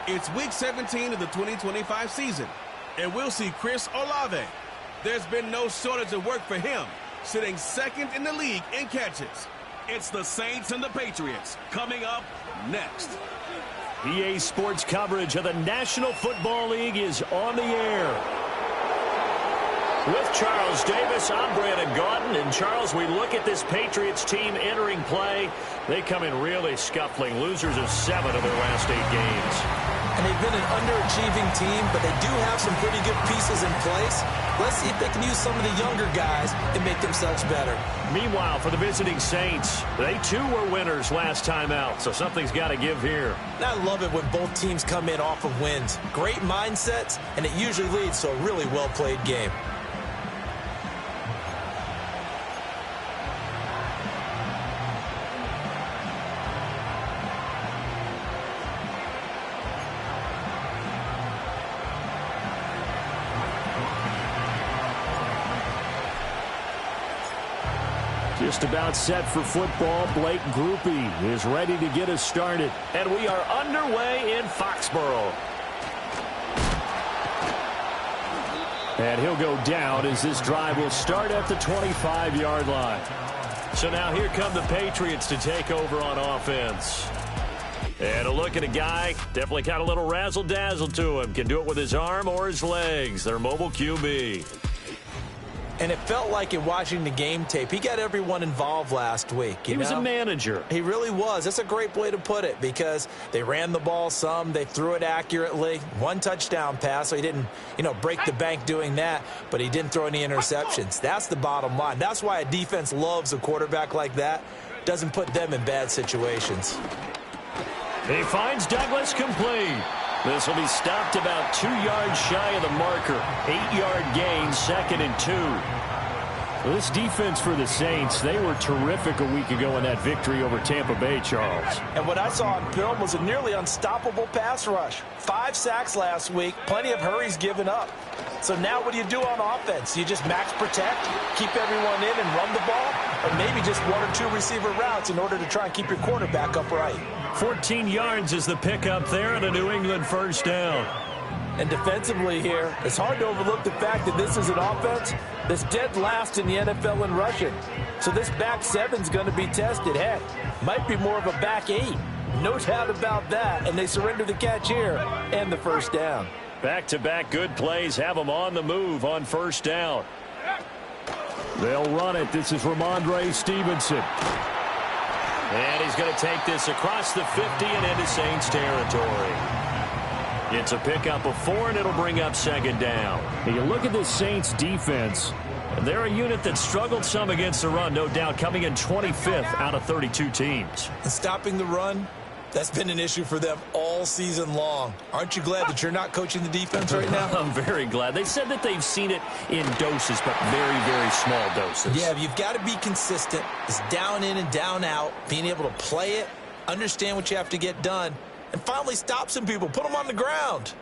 It's Week 17 of the 2025 season, and we'll see Chris Olave. There's been no shortage of work for him, sitting second in the league in catches. It's the Saints and the Patriots coming up next. EA Sports coverage of the National Football League is on the air. With Charles Davis, I'm Brandon Gaudin. And, Charles, we look at this Patriots team entering play. They come in really scuffling, losers of 7 of their last 8 games. And they've been an underachieving team, but they do have some pretty good pieces in place. Let's see if they can use some of the younger guys and make themselves better. Meanwhile, for the visiting Saints, they too were winners last time out, so something's got to give here. And I love it when both teams come in off of wins. Great mindsets, and it usually leads to a really well-played game. Just about set for football. Blake Groupie is ready to get us started. And we are underway in Foxborough. And he'll go down as this drive will start at the 25-yard line. So now here come the Patriots to take over on offense. And a look at a guy, definitely got a little razzle-dazzle to him. Can do it with his arm or his legs. Their mobile QB. And it felt like in watching the game tape, he got everyone involved last week. He was a manager. He really was. That's a great way to put it because they ran the ball some. They threw it accurately. 1 touchdown pass, so he didn't, break the bank doing that, but he didn't throw any interceptions. That's the bottom line. That's why a defense loves a quarterback like that. Doesn't put them in bad situations. He finds Douglas complete. This will be stopped about 2 yards shy of the marker. 8-yard gain, 2nd and 2. Well, this defense for the Saints, they were terrific a week ago in that victory over Tampa Bay, Charles. And what I saw on film was a nearly unstoppable pass rush. 5 sacks last week, plenty of hurries given up. So now what do you do on offense? You just max protect, keep everyone in and run the ball, or maybe just 1 or 2 receiver routes in order to try and keep your quarterback upright. 14 yards is the pickup there and a New England first down. And defensively here, it's hard to overlook the fact that this is an offense that's dead last in the NFL in rushing. So this back 7's going to be tested. Heck, might be more of a back 8. No doubt about that. And they surrender the catch here and the first down. Back-to-back good plays have them on the move on first down. They'll run it. This is Ramondre Stevenson. And he's going to take this across the 50 and into Saints territory. It's a pickup of 4, and it'll bring up 2nd down. And you look at this Saints defense, and they're a unit that struggled some against the run, no doubt, coming in 25th out of 32 teams. And stopping the run, that's been an issue for them all season long. Aren't you glad that you're not coaching the defense right now? I'm very glad. They said that they've seen it in doses, but very, very small doses. Yeah, you've got to be consistent. It's down in and down out, being able to play it, understand what you have to get done, and finally stop some people, put them on the ground.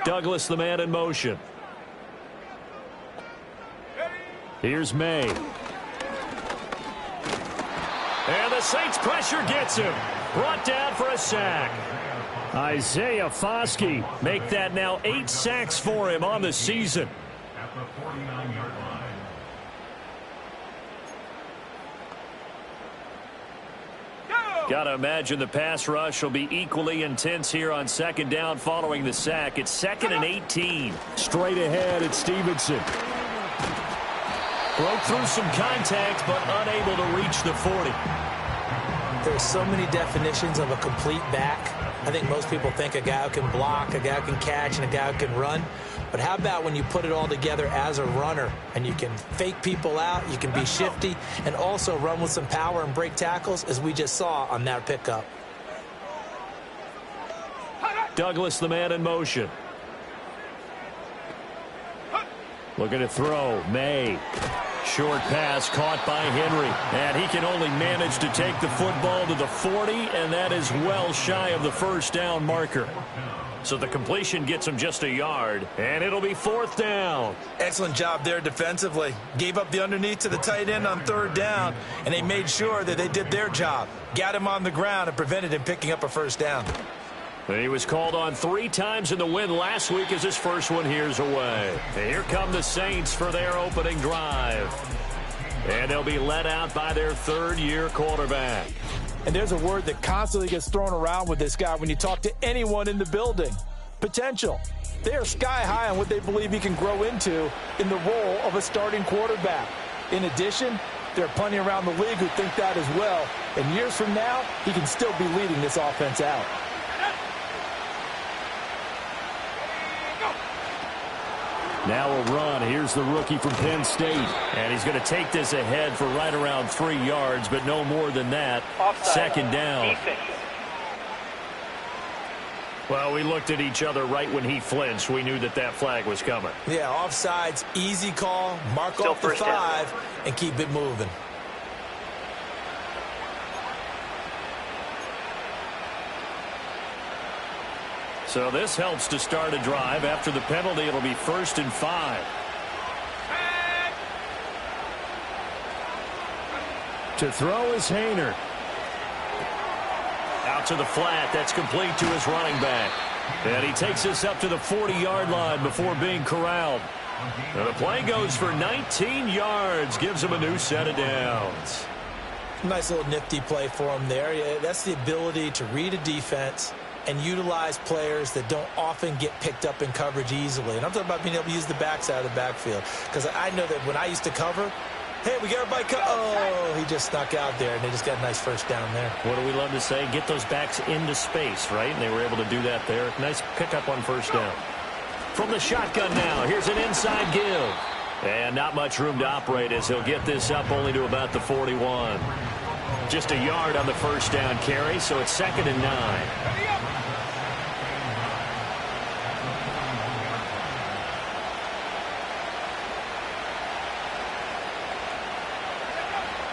Douglas, the man in motion. Here's May. And the Saints pressure gets him. Brought down for a sack. Isaiah Foskey make that now 8 sacks for him on the season. At the 49-yard line. Go! Got to imagine the pass rush will be equally intense here on second down following the sack. It's 2nd and 18. Straight ahead, it's Stevenson. Broke through some contact, but unable to reach the 40. There's so many definitions of a complete back. I think most people think a guy who can block, a guy who can catch, and a guy who can run. But how about when you put it all together as a runner and you can fake people out, you can be shifty, and also run with some power and break tackles, as we just saw on that pickup. Douglas, the man in motion. Looking to throw. May. Short pass caught by Henry. And he can only manage to take the football to the 40, and that is well shy of the first down marker. So the completion gets him just a yard, and it'll be 4th down. Excellent job there defensively. Gave up the underneath to the tight end on 3rd down, and they made sure that they did their job. Got him on the ground and prevented him picking up a first down. He was called on 3 times in the win last week as his first one here's away. And here come the Saints for their opening drive. And they'll be led out by their 3rd-year quarterback. And there's a word that constantly gets thrown around with this guy when you talk to anyone in the building. Potential. They are sky high on what they believe he can grow into in the role of a starting quarterback. In addition, there are plenty around the league who think that as well. And years from now, he can still be leading this offense out. Now a run. Here's the rookie from Penn State. And he's going to take this ahead for right around 3 yards, but no more than that. Offside. 2nd down. Defense. Well, we looked at each other right when he flinched. We knew that that flag was coming. Yeah, offsides, easy call. Mark off the 5 and keep it moving. So this helps to start a drive. After the penalty, it'll be 1st and 5. To throw is Hayner. Out to the flat. That's complete to his running back. And he takes this up to the 40-yard line before being corralled. And the play goes for 19 yards. Gives him a new set of downs. Nice little nifty play for him there. Yeah, that's the ability to read a defense and utilize players that don't often get picked up in coverage easily. And I'm talking about being able to use the backside of the backfield. Because I know that when I used to cover, hey, we got everybody oh, he just snuck out there, and they just got a nice first down there. What do we love to say? Get those backs into space, right? And they were able to do that there. Nice pickup on first down. From the shotgun now, here's an inside give. And not much room to operate as he'll get this up only to about the 41. Just a yard on the first down carry, so it's 2nd and 9.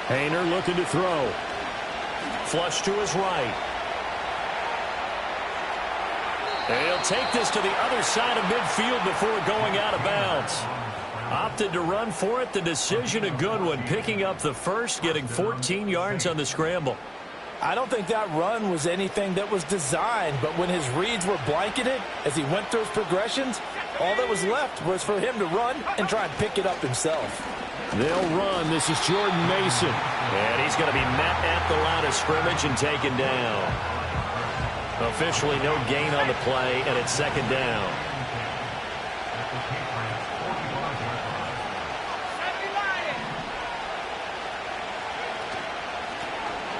Hayner looking to throw. Flush to his right. And he'll take this to the other side of midfield before going out of bounds. Opted to run for it. The decision a good one. Picking up the first, getting 14 yards on the scramble. I don't think that run was anything that was designed, but when his reads were blanketed as he went through his progressions, all that was left was for him to run and try and pick it up himself. They'll run. This is Jordan Mason. And he's going to be met at the line of scrimmage and taken down. Officially no gain on the play, and it's 2nd down.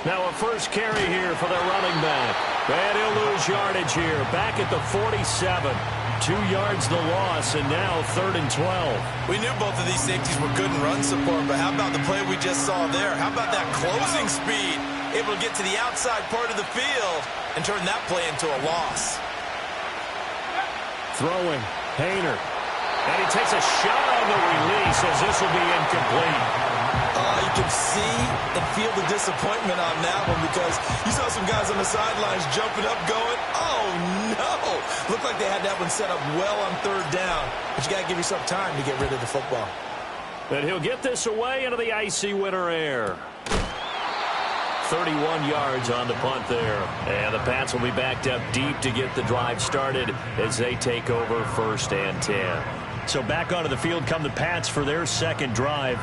Now a first carry here for the running back. And he'll lose yardage here. Back at the 47. 2 yards the loss, and now 3rd and 12. We knew both of these safeties were good in run support, but how about the play we just saw there? How about that closing speed? Able to get to the outside part of the field and turn that play into a loss. Throwing, Hayner. And he takes a shot on the release as this will be incomplete. You can see and feel the disappointment on that one because you saw some guys on the sidelines jumping up going, oh, no. Looked like they had that one set up well on 3rd down, but you got to give yourself time to get rid of the football. And he'll get this away into the icy winter air. 31 yards on the punt there. And the Pats will be backed up deep to get the drive started as they take over 1st and 10. So back onto the field come the Pats for their second drive.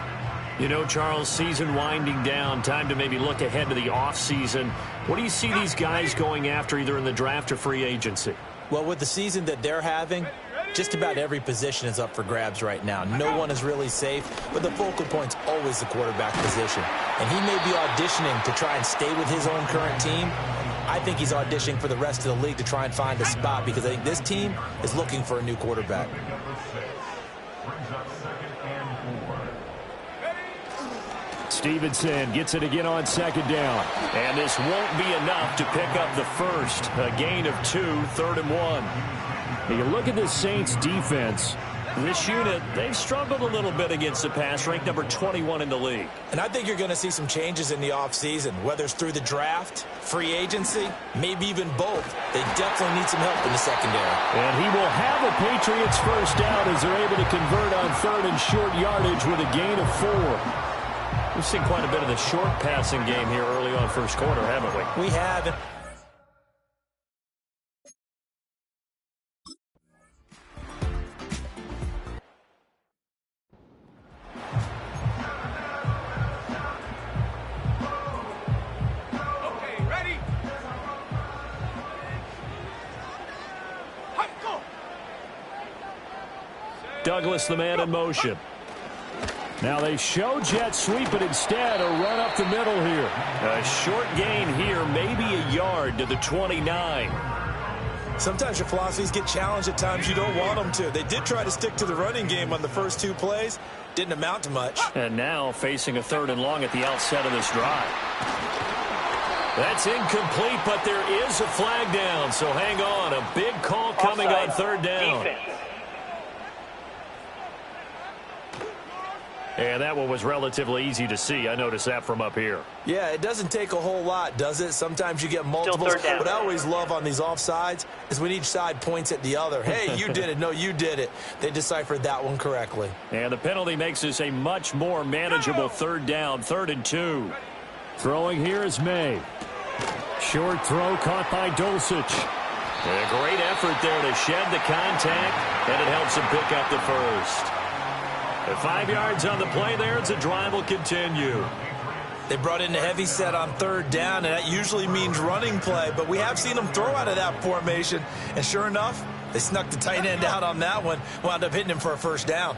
You know, Charles, season winding down, time to maybe look ahead to the offseason. What do you see these guys going after either in the draft or free agency? Well, with the season that they're having, just about every position is up for grabs right now. No one is really safe, but the focal point's always the quarterback position. And he may be auditioning to try and stay with his own current team. I think he's auditioning for the rest of the league to try and find a spot because I think this team is looking for a new quarterback. Stevenson gets it again on second down. And this won't be enough to pick up the first. A gain of 2, 3rd and 1. Now you look at this Saints defense. This unit, they've struggled a little bit against the pass, ranked number 21 in the league. And I think you're going to see some changes in the offseason, whether it's through the draft, free agency, maybe even both. They definitely need some help in the secondary. And he will have a Patriots first down as they're able to convert on 3rd and short yardage with a gain of 4. We've seen quite a bit of the short passing game here early on first quarter, haven't we? We have. Douglas, the man in motion. Now they show jet sweep, but instead a run up the middle here. A short gain here, maybe a yard to the 29. Sometimes your philosophies get challenged at times you don't want them to. They did try to stick to the running game on the first 2 plays. Didn't amount to much. And now facing a 3rd and long at the outset of this drive. That's incomplete, but there is a flag down, so hang on. A big call coming on 3rd down. Defense. And that one was relatively easy to see. I noticed that from up here. Yeah, it doesn't take a whole lot, does it? Sometimes you get multiples. What I always love on these offsides is when each side points at the other. Hey, you did it. No, you did it. They deciphered that one correctly. And the penalty makes this a much more manageable 3rd down, 3rd and 2. Throwing here is May. Short throw caught by Dulcich. A great effort there to shed the contact, and it helps him pick up the first. 5 yards on the play there. It's a drive will continue. They brought in a heavy set on 3rd down, and that usually means running play, but we have seen them throw out of that formation, and sure enough, they snuck the tight end out on that one, wound up hitting him for a first down.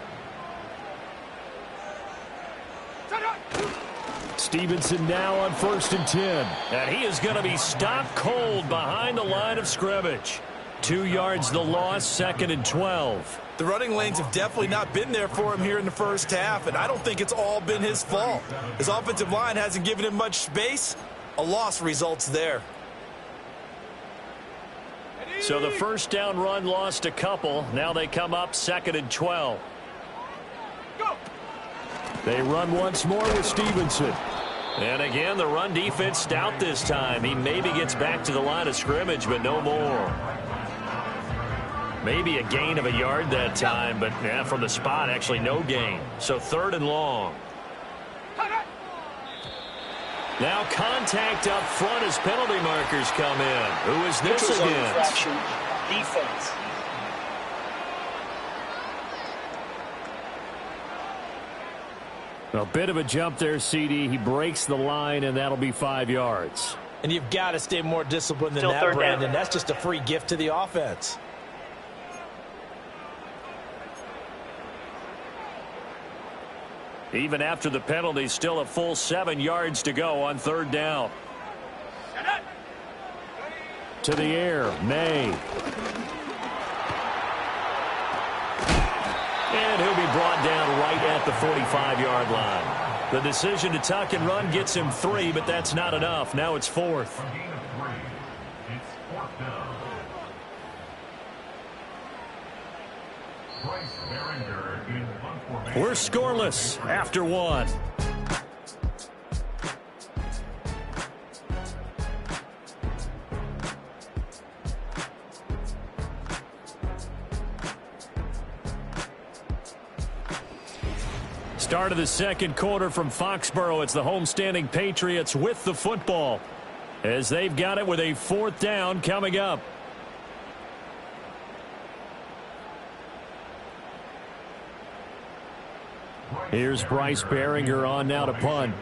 Stevenson now on 1st and 10. And he is going to be stopped cold behind the line of scrimmage. 2 yards the loss, 2nd and 12. The running lanes have definitely not been there for him here in the first half, and I don't think it's all been his fault. His offensive line hasn't given him much space. A loss results there. So the first down run lost a couple. Now they come up 2nd and 12. They run once more with Stevenson. And again, the run defense stout this time. He maybe gets back to the line of scrimmage, but no more. Maybe a gain of a yard that time, but yeah, from the spot, actually no gain. So 3rd and long. Now contact up front as penalty markers come in. Who is this against? Defense. A bit of a jump there, CD. He breaks the line, and that'll be 5 yards. And you've got to stay more disciplined than that, Brandon. That's just a free gift to the offense. Even after the penalty, still a full 7 yards to go on 3rd down. To the air, May. And he'll be brought down right at the 45-yard line. The decision to tuck and run gets him 3, but that's not enough. Now it's 4th. We're scoreless after 1. Start of the second quarter from Foxborough. It's the homestanding Patriots with the football as they've got it with a 4th down coming up. Here's Bryce Behringer on now to punt.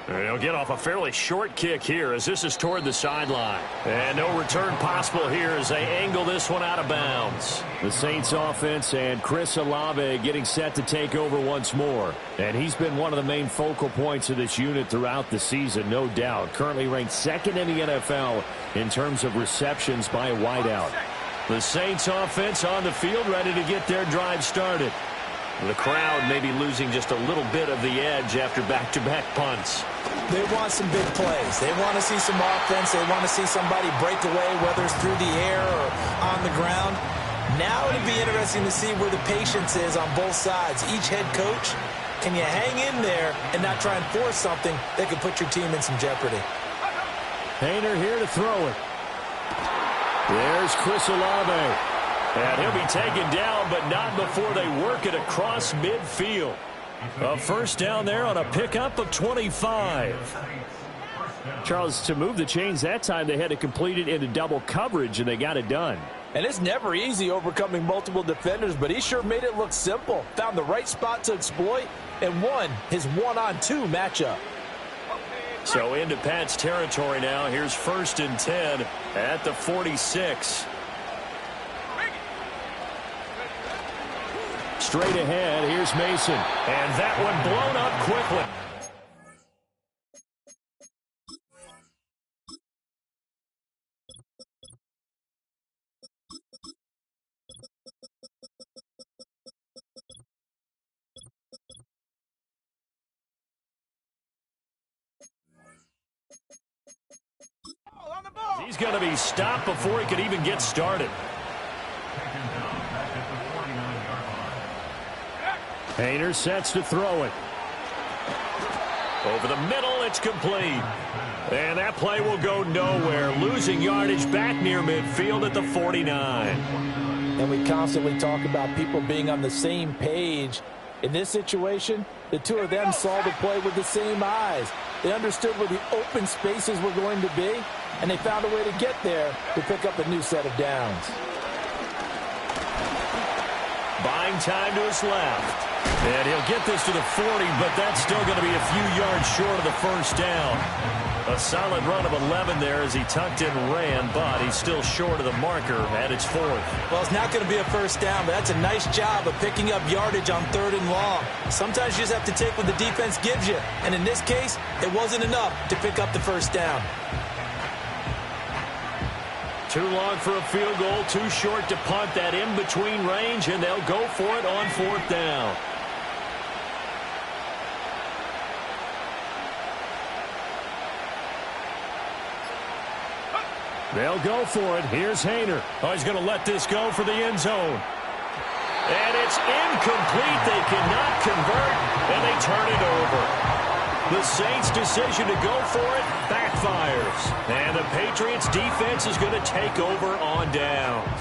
He'll get off a fairly short kick here as this is toward the sideline. And no return possible here as they angle this one out of bounds. The Saints offense and Chris Olave getting set to take over once more. And he's been one of the main focal points of this unit throughout the season, no doubt. Currently ranked second in the NFL in terms of receptions by a wideout. The Saints offense on the field ready to get their drive started. The crowd may be losing just a little bit of the edge after back-to-back punts. They want some big plays. They want to see some offense. They want to see somebody break away, whether it's through the air or on the ground. Now it'll be interesting to see where the patience is on both sides. Each head coach, can you hang in there and not try and force something that could put your team in some jeopardy? Hayner here to throw it. There's Chris Olave. And he'll be taken down, but not before they work it across midfield. A first down there on a pickup of 25. Charles, to move the chains that time, they had to complete it into double coverage, and they got it done. And it's never easy overcoming multiple defenders, but he sure made it look simple. Found the right spot to exploit and won his one-on-two matchup. So into Pat's territory now. Here's 1st and 10 at the 46. Straight ahead, here's Mason. And that one blown up quickly. He's going to be stopped before he could even get started. Hayner sets to throw it. Over the middle, it's complete. And that play will go nowhere. Losing yardage back near midfield at the 49. And we constantly talk about people being on the same page. In this situation, the two of them saw the play with the same eyes. They understood where the open spaces were going to be, and they found a way to get there to pick up a new set of downs. Buying time to his left. And he'll get this to the 40, but that's still going to be a few yards short of the first down. A solid run of 11 there as he tucked in and ran, but he's still short of the marker at its 4th. Well, it's not going to be a first down, but that's a nice job of picking up yardage on 3rd and long. Sometimes you just have to take what the defense gives you, and in this case, it wasn't enough to pick up the first down. Too long for a field goal, too short to punt that in-between range, and they'll go for it on 4th down. They'll go for it. Here's Hayner. Oh, he's going to let this go for the end zone. And it's incomplete. They cannot convert, and they turn it over. The Saints' decision to go for it backfires. And the Patriots' defense is going to take over on downs.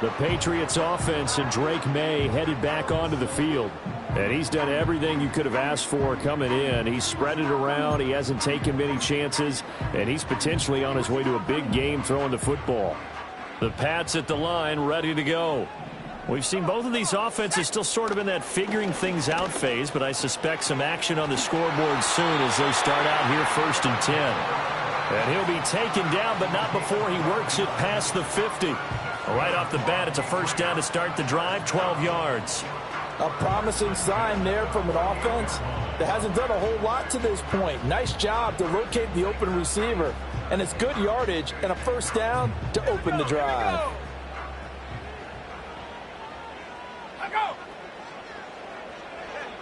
The Patriots' offense and Drake May headed back onto the field. And he's done everything you could have asked for coming in. He's spread it around. He hasn't taken many chances. And he's potentially on his way to a big game throwing the football. The Pats at the line ready to go. We've seen both of these offenses still sort of in that figuring things out phase, but I suspect some action on the scoreboard soon as they start out here 1st and 10. And he'll be taken down, but not before he works it past the 50. Right off the bat, it's a first down to start the drive, 12 yards. A promising sign there from an offense that hasn't done a whole lot to this point. Nice job to locate the open receiver. And it's good yardage and a first down to open the drive.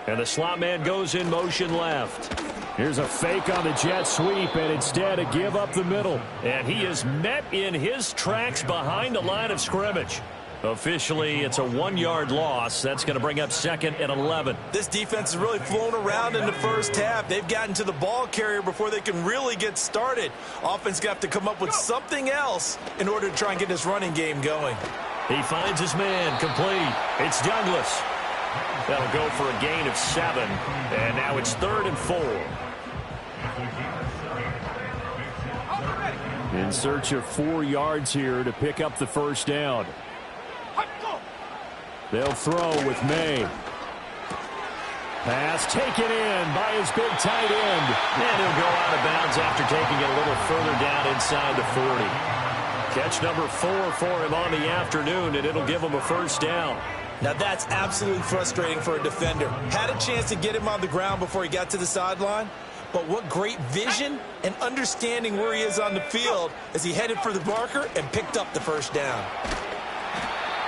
And the slot man goes in motion left. Here's a fake on the jet sweep, and instead a give up the middle. And he is met in his tracks behind the line of scrimmage. Officially, it's a 1-yard loss. That's going to bring up 2nd and 11. This defense has really flown around in the first half. They've gotten to the ball carrier before they can really get started. Offense got to come up with something else in order to try and get this running game going. He finds his man complete. It's Douglas. That'll go for a gain of 7. And now it's 3rd and 4. In search of 4 yards here to pick up the first down. They'll throw with May. Pass taken in by his big tight end. And he'll go out of bounds after taking it a little further down inside the 40. Catch number 4 for him on the afternoon, and it'll give him a first down. Now that's absolutely frustrating for a defender. Had a chance to get him on the ground before he got to the sideline, but what great vision and understanding where he is on the field as he headed for the marker and picked up the first down.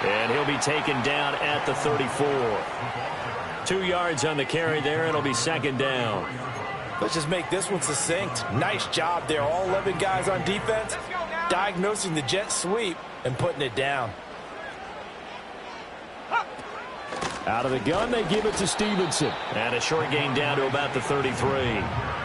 And he'll be taken down at the 34. 2 yards on the carry there, and it'll be second down. Let's just make this one succinct. Nice job there. All 11 guys on defense, diagnosing the jet sweep and putting it down. Out of the gun, they give it to Stevenson. And a short gain down to about the 33.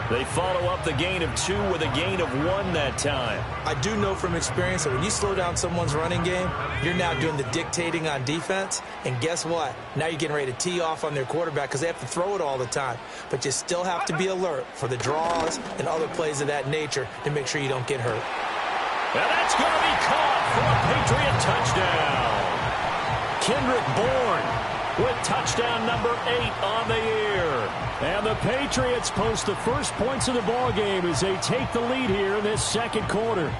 They follow up the gain of 2 with a gain of 1 that time. I do know from experience that when you slow down someone's running game, you're now doing the dictating on defense. And guess what? Now you're getting ready to tee off on their quarterback because they have to throw it all the time. But you still have to be alert for the draws and other plays of that nature to make sure you don't get hurt. And that's going to be caught for a Patriot touchdown. Kendrick Bourne with touchdown number 8 on the year. And the Patriots post the first points of the ball game as they take the lead here in this second quarter.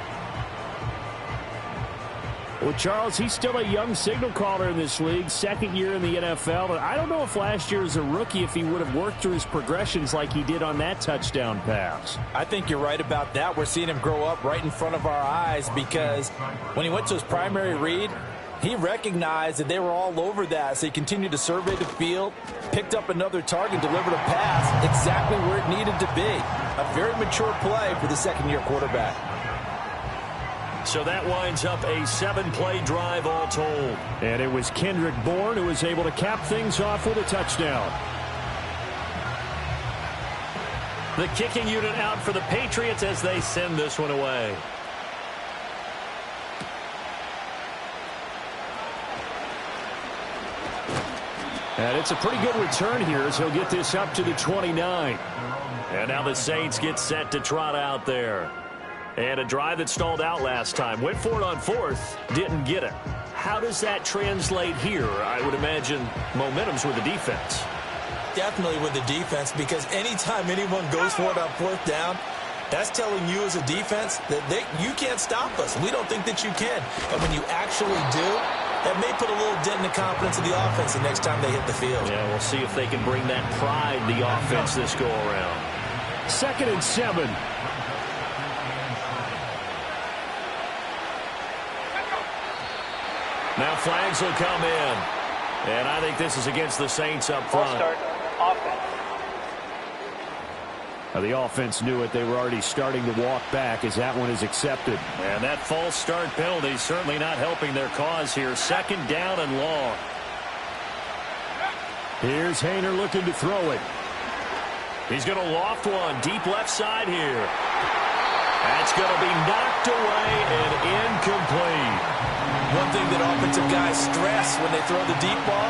Well, Charles, he's still a young signal caller in this league, second year in the NFL. But I don't know if last year as a rookie, if he would have worked through his progressions like he did on that touchdown pass. I think you're right about that. We're seeing him grow up right in front of our eyes because when he went to his primary read, he recognized that they were all over that, so he continued to survey the field, picked up another target, delivered a pass exactly where it needed to be. A very mature play for the second-year quarterback. So that winds up a 7-play drive all told. And it was Kendrick Bourne who was able to cap things off with a touchdown. The kicking unit out for the Patriots as they send this one away. And it's a pretty good return here as he'll get this up to the 29. And now the Saints get set to trot out there. And a drive that stalled out last time. Went for it on 4th, didn't get it. How does that translate here? I would imagine momentum's with the defense. Definitely with the defense, because anytime anyone goes for it on 4th down, that's telling you as a defense that you can't stop us. We don't think that you can. And when you actually do, that may put a little dent in the confidence of the offense the next time they hit the field. Yeah, we'll see if they can bring that pride, the offense, this go-around. 2nd and 7. Now flags will come in. And I think this is against the Saints up front. Start offense. Now the offense knew it. They were already starting to walk back as that one is accepted. And that false start penalty certainly not helping their cause here. 2nd down and long. Here's Haener looking to throw it. He's going to loft one deep left side here. That's going to be knocked away and incomplete. One thing that offensive guys stress when they throw the deep ball,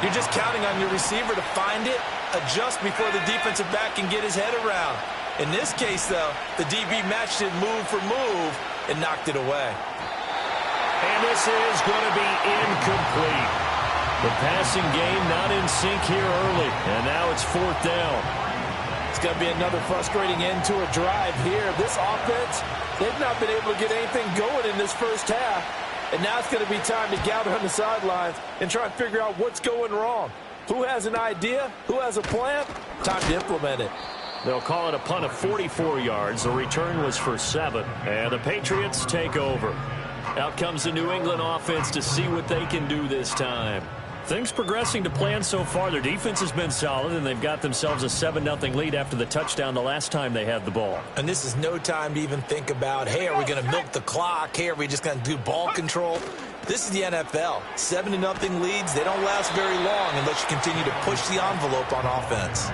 you're just counting on your receiver to find it, adjust before the defensive back can get his head around. In this case, though, the DB matched it move for move and knocked it away. And this is going to be incomplete. The passing game not in sync here early, and now it's 4th down. It's going to be another frustrating end to a drive here. This offense, they've not been able to get anything going in this first half. And now it's going to be time to gather on the sidelines and try and figure out what's going wrong. Who has an idea? Who has a plan? Time to implement it. They'll call it a punt of 44 yards. The return was for 7. And the Patriots take over. Out comes the New England offense to see what they can do this time. Things progressing to plan so far. Their defense has been solid, and they've got themselves a 7-0 lead after the touchdown the last time they had the ball. And this is no time to even think about, hey, are we going to milk the clock? Hey, are we just going to do ball control? This is the NFL. 7-0 leads, they don't last very long unless you continue to push the envelope on offense.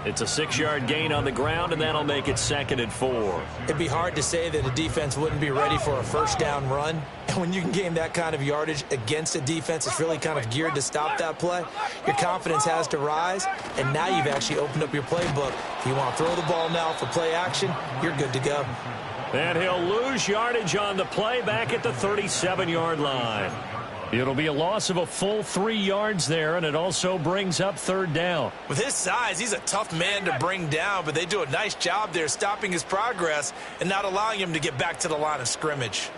It's a 6-yard gain on the ground, and that'll make it 2nd and 4. It'd be hard to say that a defense wouldn't be ready for a first down run. And when you can gain that kind of yardage against a defense, it's really kind of geared to stop that play. Your confidence has to rise, and now you've actually opened up your playbook. If you want to throw the ball now for play action, you're good to go. And he'll lose yardage on the play back at the 37-yard line. It'll be a loss of a full 3 yards there, and it also brings up third down. With his size, he's a tough man to bring down, but they do a nice job there stopping his progress and not allowing him to get back to the line of scrimmage.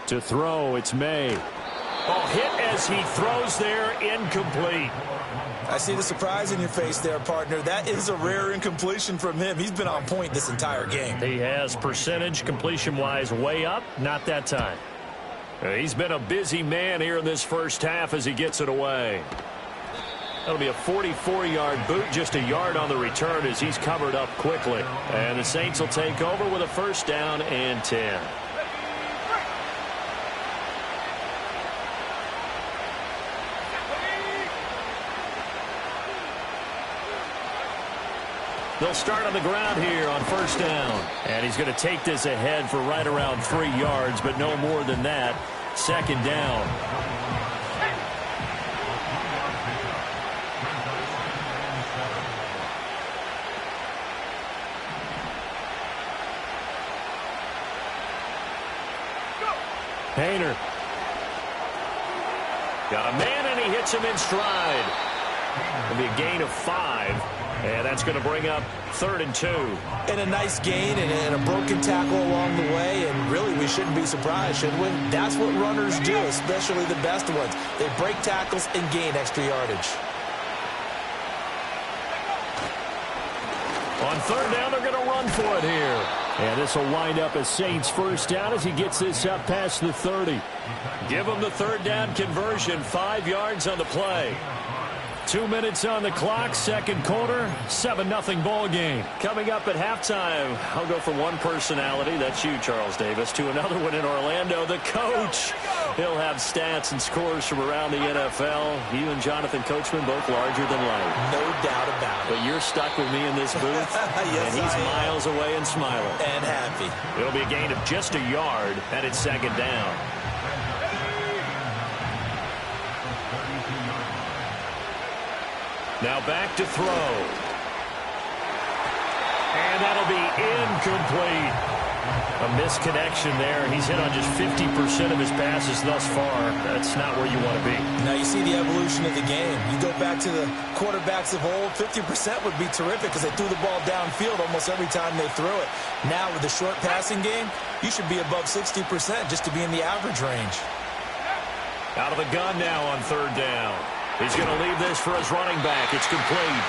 To throw, it's May. Oh, hit as he throws there, incomplete. I see the surprise in your face there, partner. That is a rare incompletion from him. He's been on point this entire game. He has percentage completion-wise way up, not that time. He's been a busy man here in this first half as he gets it away. That'll be a 44-yard boot, just a yard on the return as he's covered up quickly. And the Saints will take over with a first down and 10. They'll start on the ground here on first down. And he's going to take this ahead for right around 3 yards, but no more than that. Second down. Hayner. Got a man, and he hits him in stride. It'll be a gain of 5. And that's going to bring up 3rd and 2. And a nice gain and a broken tackle along the way. And really, we shouldn't be surprised, should we? That's what runners do, especially the best ones. They break tackles and gain extra yardage. On 3rd down, they're going to run for it here. And this will wind up a Saints first down as he gets this up past the 30. Give him the 3rd down conversion, 5 yards on the play. 2 minutes on the clock, second quarter, 7-0 ball game. Coming up at halftime, I'll go from one personality, that's you, Charles Davis, to another one in Orlando, the coach. He'll have stats and scores from around the NFL. You and Jonathan Coachman both larger than life. No doubt about it. But you're stuck with me in this booth, yes, and he's miles away and smiling. And happy. It'll be a gain of just a yard, and it's second down. Now back to throw. And that'll be incomplete. A misconnection there. He's hit on just 50% of his passes thus far. That's not where you want to be. Now you see the evolution of the game. You go back to the quarterbacks of old, 50% would be terrific because they threw the ball downfield almost every time they threw it. Now with the short passing game, you should be above 60% just to be in the average range. Out of the gun now on 3rd down. He's going to leave this for his running back. It's complete.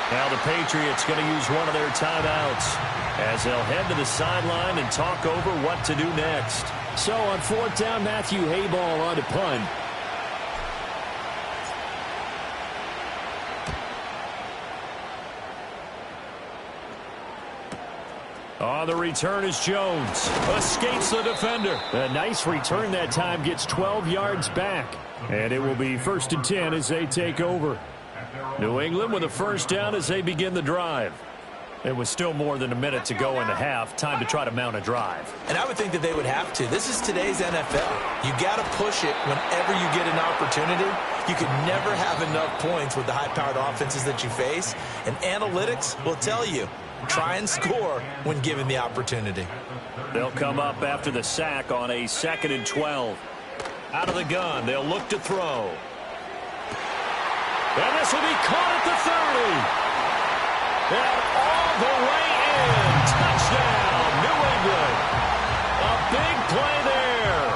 Now the Patriots going to use one of their timeouts as they'll head to the sideline and talk over what to do next. So on 4th down, Matthew Hayball on to punt. On the return is Jones. Escapes the defender. A nice return that time. Gets 12 yards back. And it will be 1st and 10 as they take over. New England with a first down as they begin the drive. It was still more than a minute to go in the half. Time to try to mount a drive. And I would think that they would have to. This is today's NFL. You got to push it whenever you get an opportunity. You can never have enough points with the high-powered offenses that you face. And analytics will tell you, try and score when given the opportunity. They'll come up after the sack on a 2nd and 12. Out of the gun, they'll look to throw. And this will be caught at the 30. And all the way in. Touchdown, New England. A big play there.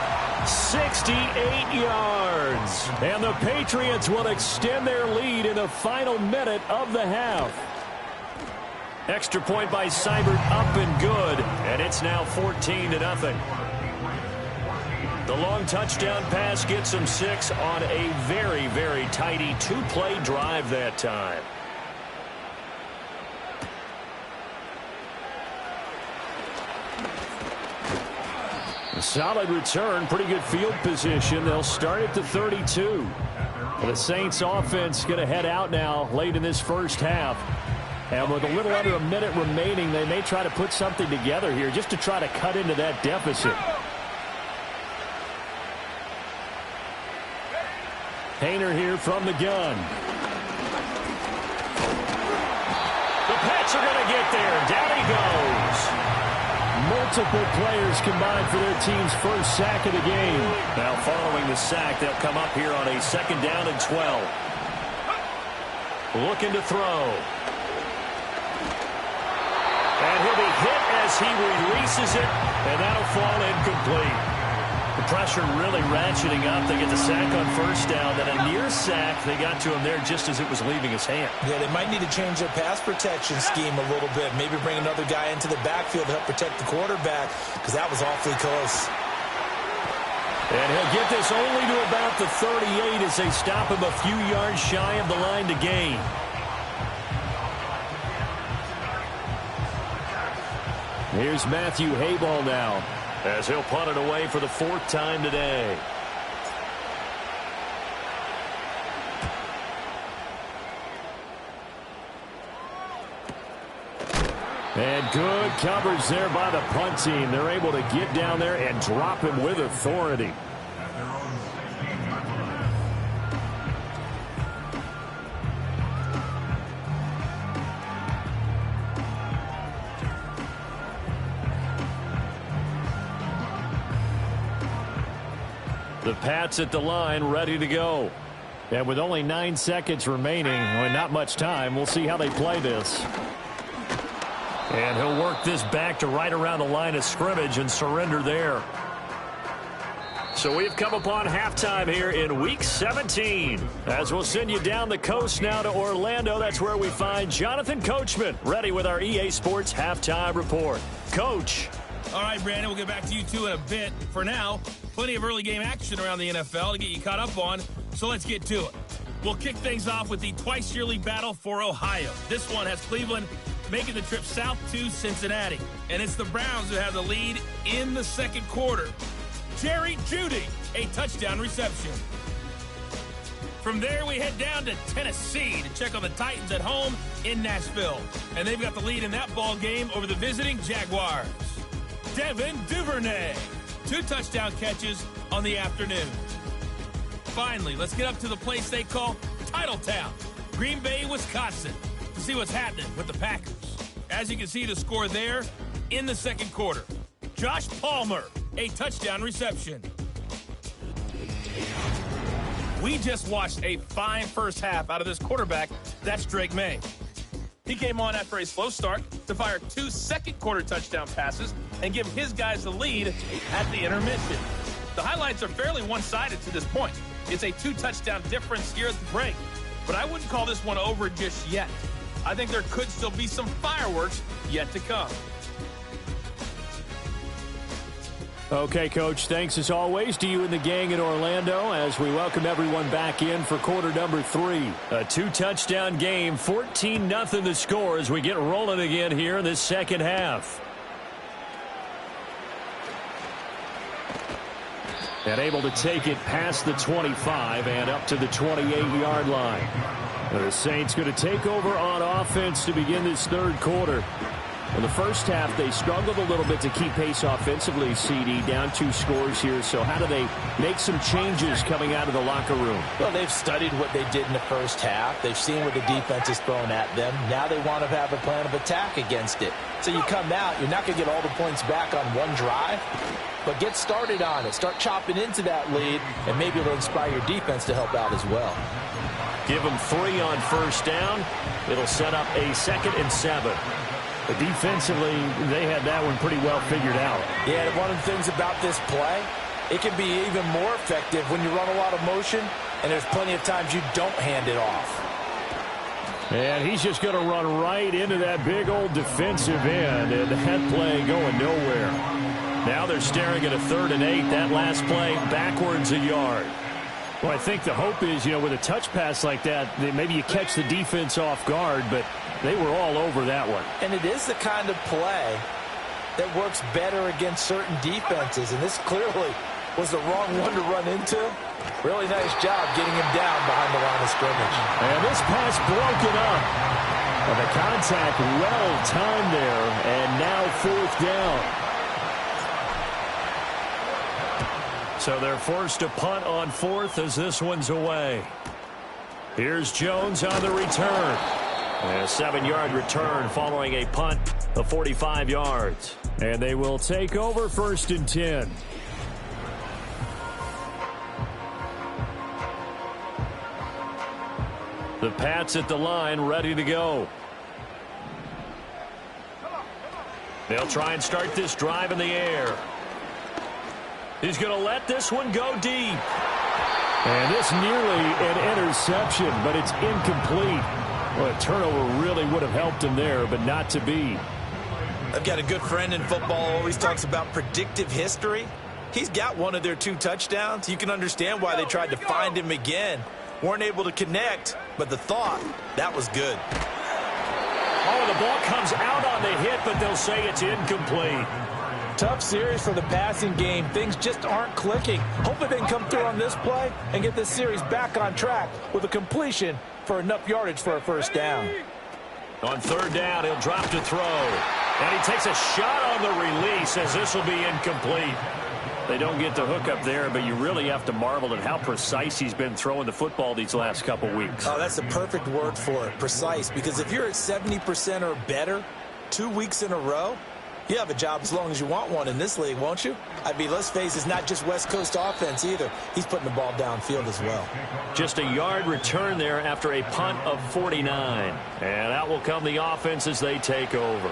68 yards. And the Patriots will extend their lead in the final minute of the half. Extra point by Seibert up and good. And it's now 14-0. The long touchdown pass gets him 6 on a very, very tidy 2-play drive that time. A solid return, pretty good field position. They'll start at the 32. The Saints offense going to head out now late in this first half. And with a little under a minute remaining, they may try to put something together here just to try to cut into that deficit. Hayner here from the gun. The Pats are going to get there. Down he goes. multiple players combined for their team's first sack of the game. Now following the sack, they'll come up here on a 2nd down and 12. Looking to throw. And he'll be hit as he releases it, and that'll fall incomplete. The pressure really ratcheting up. They get the sack on 1st down. Then a near sack. They got to him there just as it was leaving his hand. Yeah, they might need to change their pass protection scheme a little bit. Maybe bring another guy into the backfield to help protect the quarterback, because that was awfully close. And he'll get this only to about the 38 as they stop him a few yards shy of the line to gain. Here's Matthew Hayball now, as he'll punt it away for the 4th time today. And good coverage there by the punt team. They're able to get down there and drop him with authority. The Pats at the line, ready to go. And with only 9 seconds remaining, well, not much time, we'll see how they play this. And he'll work this back to right around the line of scrimmage and surrender there. So we've come upon halftime here in Week 17. As we'll send you down the coast now to Orlando, that's where we find Jonathan Coachman, ready with our EA Sports Halftime Report. Coach. All right, Brandon, we'll get back to you two in a bit. For now, plenty of early game action around the NFL to get you caught up on, so let's get to it. We'll kick things off with the twice-yearly battle for Ohio. This one has Cleveland making the trip south to Cincinnati, and it's the Browns who have the lead in the 2nd quarter. Jerry Jeudy, a touchdown reception. From there, we head down to Tennessee to check on the Titans at home in Nashville, and they've got the lead in that ball game over the visiting Jaguars. Devin Duvernay, 2 touchdown catches on the afternoon. Finally, let's get up to the place they call Titletown, Green Bay, Wisconsin, to see what's happening with the Packers. As you can see, the score there in the 2nd quarter. Josh Palmer, a touchdown reception. We just watched a fine first half out of this quarterback. That's Drake May. He came on after a slow start to fire 2 second-quarter touchdown passes and give his guys the lead at the intermission. The highlights are fairly one-sided to this point. It's a 2-touchdown difference here at the break, but I wouldn't call this one over just yet. I think there could still be some fireworks yet to come. Okay, Coach, thanks as always to you and the gang in Orlando as we welcome everyone back in for quarter number 3. A 2-touchdown game, 14-0 the score as we get rolling again here in this second half. And able to take it past the 25 and up to the 28-yard line. The Saints going to take over on offense to begin this 3rd quarter. In the first half, they struggled a little bit to keep pace offensively, CD, down 2 scores here. So how do they make some changes coming out of the locker room? Well, they've studied what they did in the first half. They've seen what the defense is throwing at them. Now they want to have a plan of attack against it. So you come out, you're not going to get all the points back on one drive, but get started on it. Start chopping into that lead, and maybe it'll inspire your defense to help out as well. Give them 3 on first down. It'll set up a 2nd and 7. But defensively, they had that one pretty well figured out. Yeah, one of the things about this play, it can be even more effective when you run a lot of motion, and there's plenty of times you don't hand it off. And he's just going to run right into that big old defensive end, and that play going nowhere. Now they're staring at a 3rd and 8. That last play, backwards a yard. Well, I think the hope is, with a touch pass like that maybe you catch the defense off guard, but they were all over that one. And it is the kind of play that works better against certain defenses, and this clearly was the wrong one to run into. Really nice job getting him down behind the line of scrimmage. And this pass broken up. And the contact well timed there, and now 4th down. So they're forced to punt on 4th as this one's away. Here's Jones on the return. And a 7-yard return following a punt of 45 yards. And they will take over 1st and 10. The Pats at the line, ready to go. They'll try and start this drive in the air. He's going to let this one go deep. And this nearly an interception, but it's incomplete. Well, a turnover really would have helped him there, but not to be. I've got a good friend in football who always talks about predictive history. He's got one of their 2 touchdowns. You can understand why they tried to find him again. Weren't able to connect, but the thought, that was good. Oh, the ball comes out on the hit, but they'll say it's incomplete. Tough series for the passing game. Things just aren't clicking. Hopefully they can come through on this play and get this series back on track with a completion for enough yardage for a 1st down. On 3rd down, he'll drop to throw. And he takes a shot on the release as this will be incomplete. They don't get the hook up there, but you really have to marvel at how precise he's been throwing the football these last couple weeks. Oh, that's the perfect word for it, precise. Because if you're at 70% or better 2 weeks in a row, you have a job as long as you want one in this league, won't you? I mean, let's face it, it's not just West Coast offense either. He's putting the ball downfield as well. Just a yard return there after a punt of 49. And out will come the offense as they take over.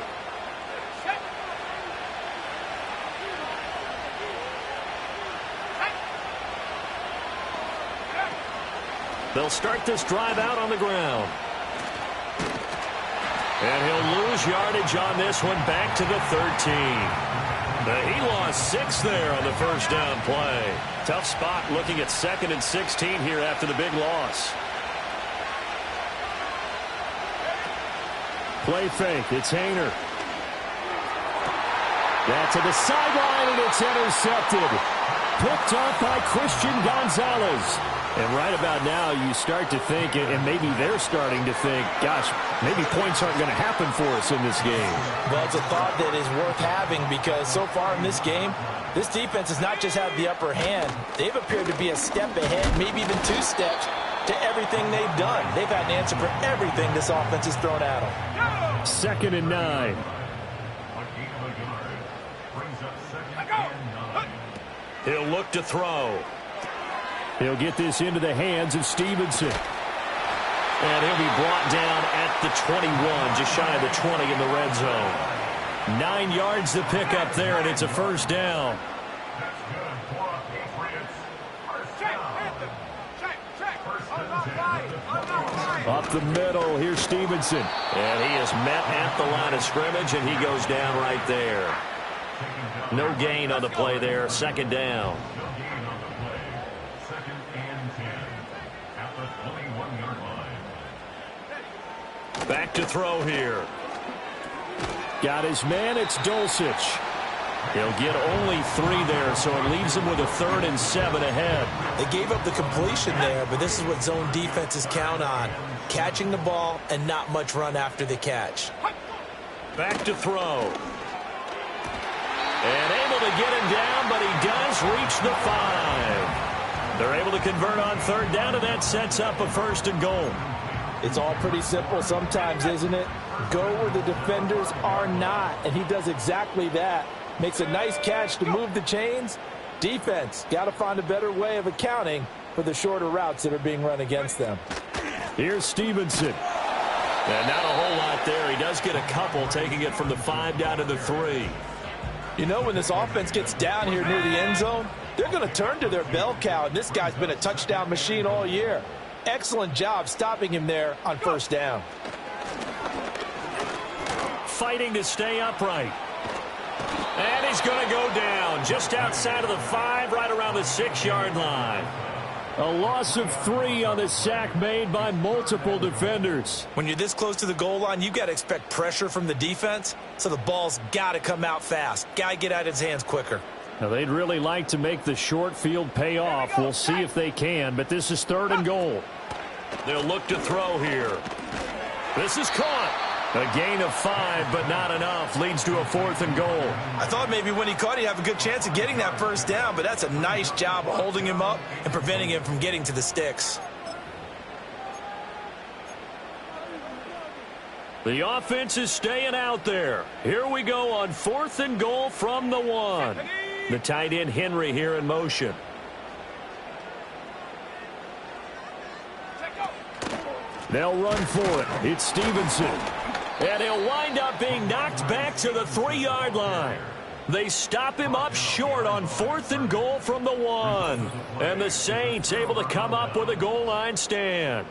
They'll start this drive out on the ground. And he'll lose yardage on this one back to the 13. He lost 6 there on the 1st down play. Tough spot looking at 2nd and 16 here after the big loss. Play fake. It's Hayner. That's to the sideline, and it's intercepted. Picked off by Christian Gonzalez. And right about now, you start to think, and maybe they're starting to think, gosh, maybe points aren't going to happen for us in this game. Well, it's a thought that is worth having because so far in this game, this defense has not just had the upper hand. They've appeared to be a step ahead, maybe even 2 steps to everything they've done. They've had an answer for everything this offense has thrown at them. 2nd and 9. He'll look to throw. He'll get this into the hands of Stevenson. And he'll be brought down at the 21, just shy of the 20 in the red zone. 9 yards to pick up there, and it's a 1st down. Up the middle, here's Stevenson. And he is met at the line of scrimmage, and he goes down right there. No gain on the play there, 2nd down. Back to throw here. Got his man, it's Dulcich. He'll get only 3 there, so it leaves him with a 3rd and 7 ahead. They gave up the completion there, but this is what zone defenses count on. Catching the ball and not much run after the catch. Back to throw. And able to get him down, but he does reach the 5. They're able to convert on 3rd down, and that sets up a 1st and goal. It's all pretty simple sometimes, isn't it? Go where the defenders are not, and he does exactly that. Makes a nice catch to move the chains. Defense, got to find a better way of accounting for the shorter routes that are being run against them. Here's Stevenson. And not a whole lot there. He does get a couple, taking it from the 5 down to the 3. You know, when this offense gets down here near the end zone, they're going to turn to their bell cow, and this guy's been a touchdown machine all year. Excellent job stopping him there on 1st down. Fighting to stay upright. And he's going to go down just outside of the 5, right around the 6-yard line. A loss of 3 on the sack made by multiple defenders. When you're this close to the goal line, you've got to expect pressure from the defense, so the ball's got to come out fast. Got to get out of his hands quicker. Now, they'd really like to make the short field pay off. We'll see if they can, but this is 3rd and goal. They'll look to throw here. This is caught. A gain of 5, but not enough. Leads to a 4th and goal. I thought maybe when he caught, he'd have a good chance of getting that 1st down, but that's a nice job holding him up and preventing him from getting to the sticks. The offense is staying out there. Here we go on 4th and goal from the 1. The tight end Henry here in motion. They'll run for it. It's Stevenson. And he'll wind up being knocked back to the 3-yard line. They stop him up short on 4th and goal from the 1. And the Saints able to come up with a goal line stand.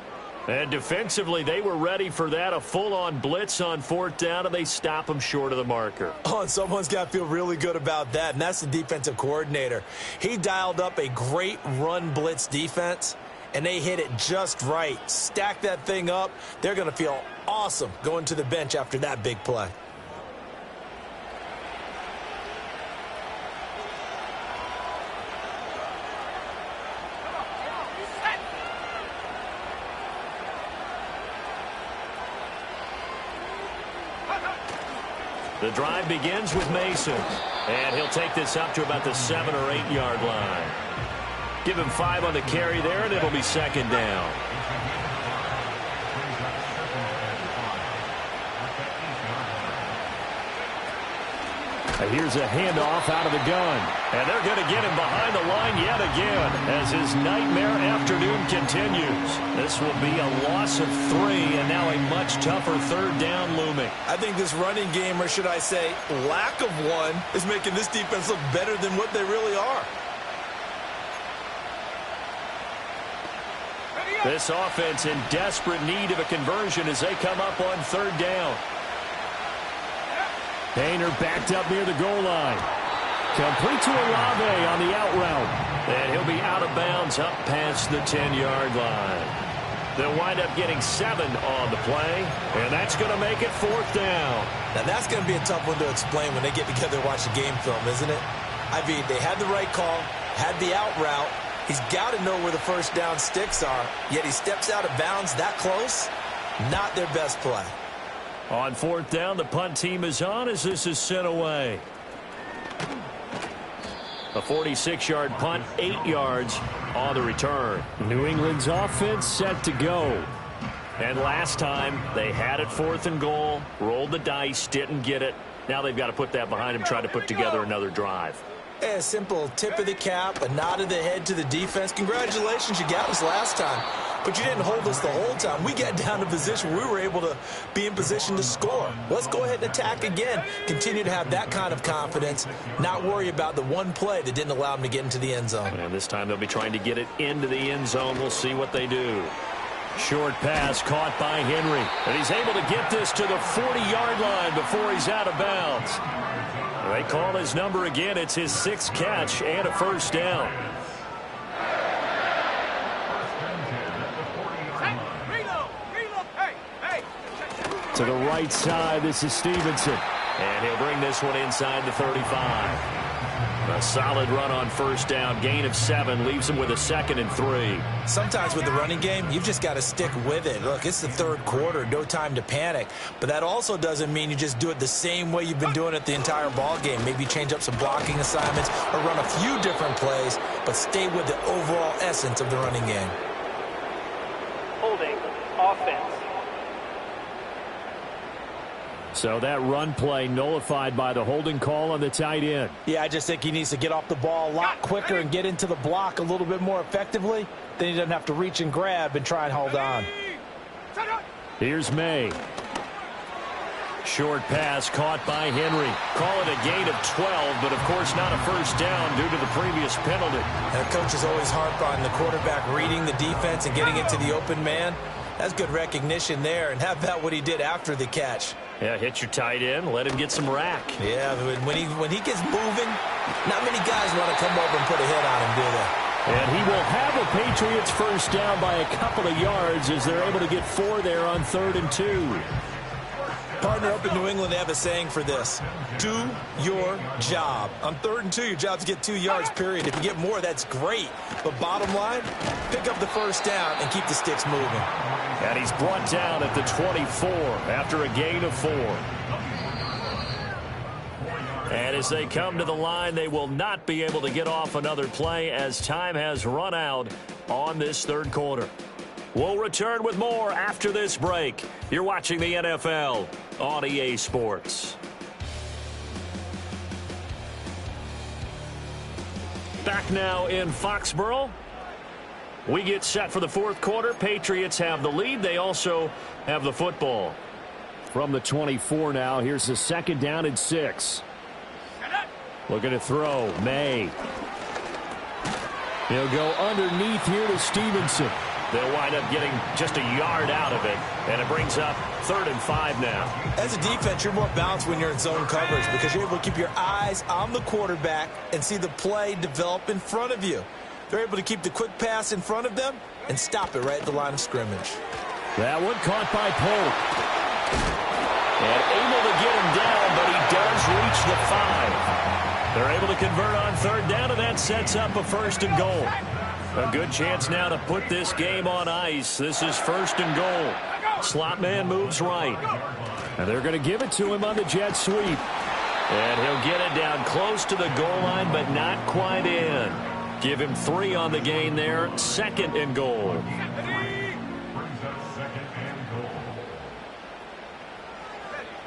And defensively, they were ready for that, a full-on blitz on 4th down, and they stop them short of the marker. Oh, and someone's got to feel really good about that, and that's the defensive coordinator. He dialed up a great run blitz defense, and they hit it just right. Stack that thing up. They're going to feel awesome going to the bench after that big play. The drive begins with Mason, and he'll take this up to about the 7- or 8-yard line. Give him 5 on the carry there, and it'll be 2nd down. Here's a handoff out of the gun, and they're going to get him behind the line yet again as his nightmare afternoon continues. This will be a loss of 3, and now a much tougher 3rd down looming. I think this running game, or should I say lack of one, is making this defense look better than what they really are. This offense in desperate need of a conversion as they come up on 3rd down. Painter backed up near the goal line. Complete to Olave on the out route. And he'll be out of bounds up past the 10-yard line. They'll wind up getting 7 on the play, and that's going to make it 4th down. Now, that's going to be a tough one to explain when they get together and watch the game film, isn't it? I mean, they had the right call, had the out route. He's got to know where the 1st down sticks are, yet he steps out of bounds that close. Not their best play. On 4th down, the punt team is on as this is sent away. A 46-yard punt, 8 yards on the return. New England's offense set to go. And last time, they had it 4th and goal, rolled the dice, didn't get it. Now they've got to put that behind them, try to put together another drive. A simple tip of the cap, a nod of the head to the defense. Congratulations, you got us last time. But you didn't hold us the whole time. We got down to position where we were able to be in position to score. Let's go ahead and attack again. Continue to have that kind of confidence, not worry about the one play that didn't allow them to get into the end zone. And this time they'll be trying to get it into the end zone. We'll see what they do. Short pass caught by Henry. And he's able to get this to the 40-yard line before he's out of bounds. They call his number again. It's his 6th catch and a 1st down. To the right side, this is Stevenson. And he'll bring this one inside the 35. A solid run on 1st down. Gain of 7 leaves him with a 2nd and 3. Sometimes with the running game, you've just got to stick with it. Look, it's the 3rd quarter. No time to panic. But that also doesn't mean you just do it the same way you've been doing it the entire ball game. Maybe change up some blocking assignments or run a few different plays, but stay with the overall essence of the running game. Holding offense. So that run play nullified by the holding call on the tight end. Yeah, I just think he needs to get off the ball a lot quicker and get into the block a little bit more effectively. Then he doesn't have to reach and grab and try and hold on. Here's May. Short pass caught by Henry. Call it a gain of 12, but of course not a 1st down due to the previous penalty. And coaches always harp on the quarterback reading the defense and getting it to the open man. That's good recognition there. And how about what he did after the catch? Yeah, hit your tight end, let him get some rack. Yeah, when he gets moving, not many guys want to come over and put a hit on him, do they? And he will have a Patriots 1st down by a couple of yards as they're able to get 4 there on 3rd and 2. Partner up in New England, they have a saying for this. Do your job. On 3rd and 2, your job is to get 2 yards, period. If you get more, that's great. But bottom line, pick up the 1st down and keep the sticks moving. And he's brought down at the 24 after a gain of 4. And as they come to the line, they will not be able to get off another play as time has run out on this 3rd quarter. We'll return with more after this break. You're watching the NFL on EA Sports. Back now in Foxborough. We get set for the fourth quarter. Patriots have the lead. They also have the football. From the 24 now, here's the 2nd down and 6. Looking to throw. May. He'll go underneath here to Stevenson. They'll wind up getting just a yard out of it, and it brings up 3rd and 5 now. As a defense, you're more balanced when you're in zone coverage because you're able to keep your eyes on the quarterback and see the play develop in front of you. They're able to keep the quick pass in front of them and stop it right at the line of scrimmage. That one caught by Polk. And able to get him down, but he does reach the 5. They're able to convert on 3rd down, and that sets up a 1st and goal. A good chance now to put this game on ice. This is 1st and goal. Slot man moves right. And they're going to give it to him on the jet sweep. And he'll get it down close to the goal line, but not quite in. Give him 3 on the gain there. 2nd and goal.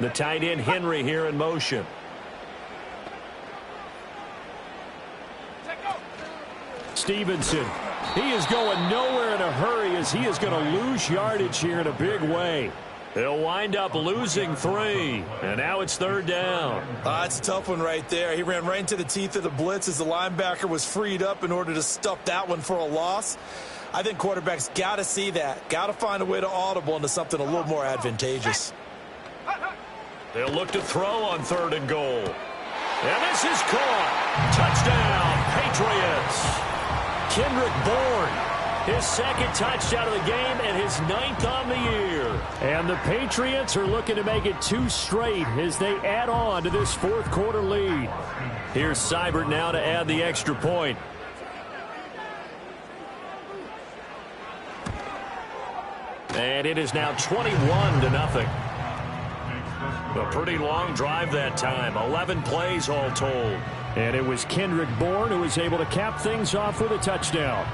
The tight end Henry here in motion. Stevenson. He is going nowhere in a hurry as he is going to lose yardage here in a big way. He'll wind up losing 3. And now it's 3rd down. It's a tough one right there. He ran right into the teeth of the blitz as the linebacker was freed up in order to stuff that one for a loss. I think quarterbacks got to see that. Got to find a way to audible into something a little more advantageous. They'll look to throw on 3rd and goal. And this is caught. Touchdown, Patriots. Kendrick Bourne, his 2nd touchdown of the game and his 9th on the year. And the Patriots are looking to make it 2 straight as they add on to this 4th quarter lead. Here's Seibert now to add the extra point. And it is now 21-0. A pretty long drive that time. 11 plays all told. And it was Kendrick Bourne who was able to cap things off with a touchdown.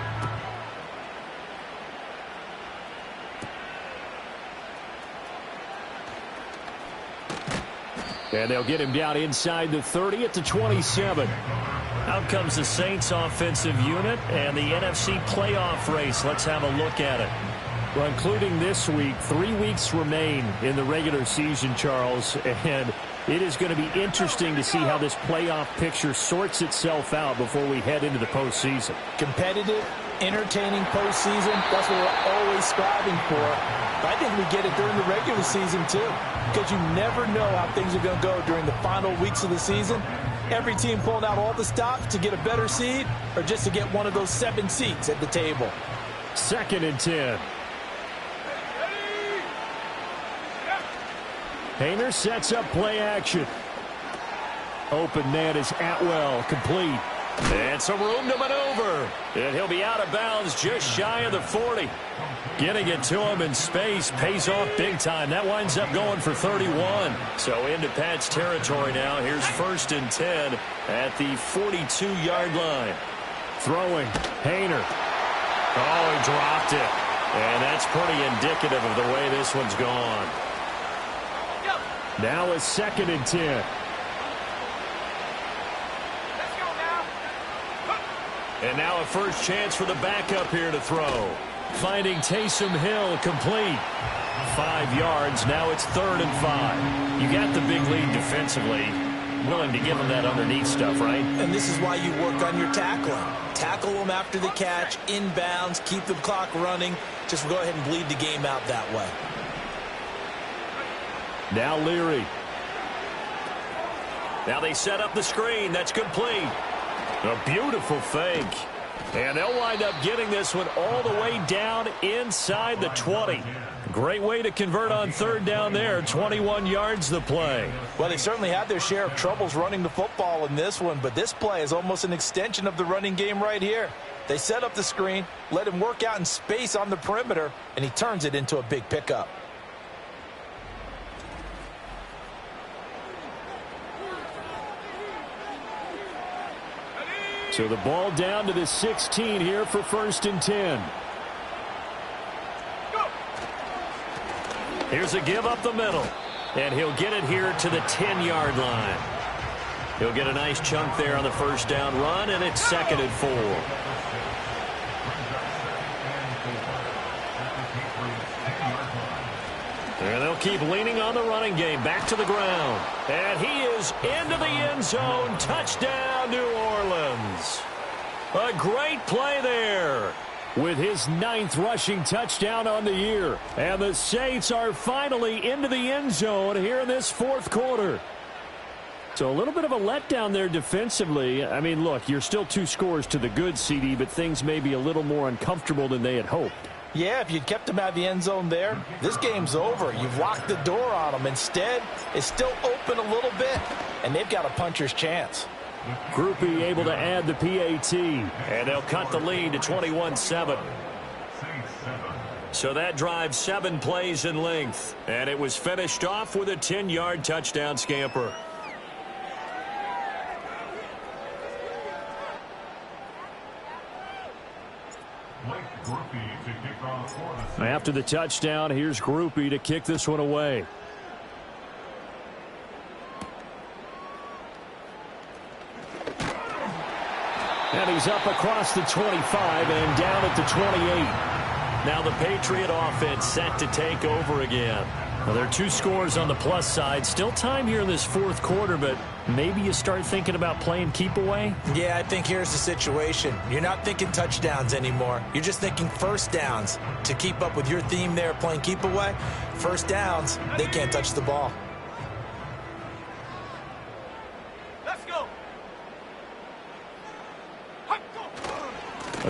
And they'll get him down inside the 30 at the 27. Out comes the Saints offensive unit and the NFC playoff race. Let's have a look at it. Well, including this week, 3 weeks remain in the regular season, Charles, and it is going to be interesting to see how this playoff picture sorts itself out before we head into the postseason. Competitive, entertaining postseason, that's what we're always striving for. But I think we get it during the regular season, too, because you never know how things are going to go during the final weeks of the season. Every team pulling out all the stops to get a better seed or just to get one of those 7 seats at the table. 2nd and 10. Hayner sets up play action. Open man is Atwell, complete. And some room to maneuver. And he'll be out of bounds just shy of the 40. Getting it to him in space pays off big time. That winds up going for 31. So into Pat's territory now. Here's 1st and 10 at the 42-yard line. Throwing, Hayner. Oh, he dropped it. And that's pretty indicative of the way this one's gone. Now a 2nd and 10. And now a first chance for the backup here to throw. Finding Taysom Hill complete. 5 yards. Now it's 3rd and 5. You got the big lead defensively. Willing to give them that underneath stuff, right? And this is why you work on your tackling. Tackle them after the catch, inbounds, keep the clock running. Just go ahead and bleed the game out that way. Now Leary. Now they set up the screen. That's complete. A beautiful fake. And they'll wind up getting this one all the way down inside the 20. Great way to convert on 3rd down there. 21 yards the play. Well, they certainly had their share of troubles running the football in this one, but this play is almost an extension of the running game right here. They set up the screen, let him work out in space on the perimeter, and he turns it into a big pickup. So the ball down to the 16 here for 1st and 10. Here's a give up the middle. And he'll get it here to the 10-yard line. He'll get a nice chunk there on the first down run, and it's 2nd and 4. And they'll keep leaning on the running game. Back to the ground. And he is into the end zone. Touchdown, New Orleans. A great play there. With his 9th rushing touchdown on the year. And the Saints are finally into the end zone here in this 4th quarter. So a little bit of a letdown there defensively. I mean, look, you're still 2 scores to the good, CD, but things may be a little more uncomfortable than they had hoped. Yeah, if you'd kept him out of the end zone there, this game's over. You've locked the door on him. Instead, it's still open a little bit, and they've got a puncher's chance. Groupie able to add the PAT, and they'll cut the lead to 21-7. So that drive 7 plays in length, and it was finished off with a 10-yard touchdown scamper. After the touchdown, here's Groupie to kick this one away. And he's up across the 25 and down at the 28. Now the Patriot offense set to take over again. Well, there are 2 scores on the plus side. Still time here in this 4th quarter, but maybe you start thinking about playing keep away? Yeah, I think here's the situation. You're not thinking touchdowns anymore. You're just thinking first downs. To keep up with your theme there, playing keep away, first downs, they can't touch the ball. Let's go.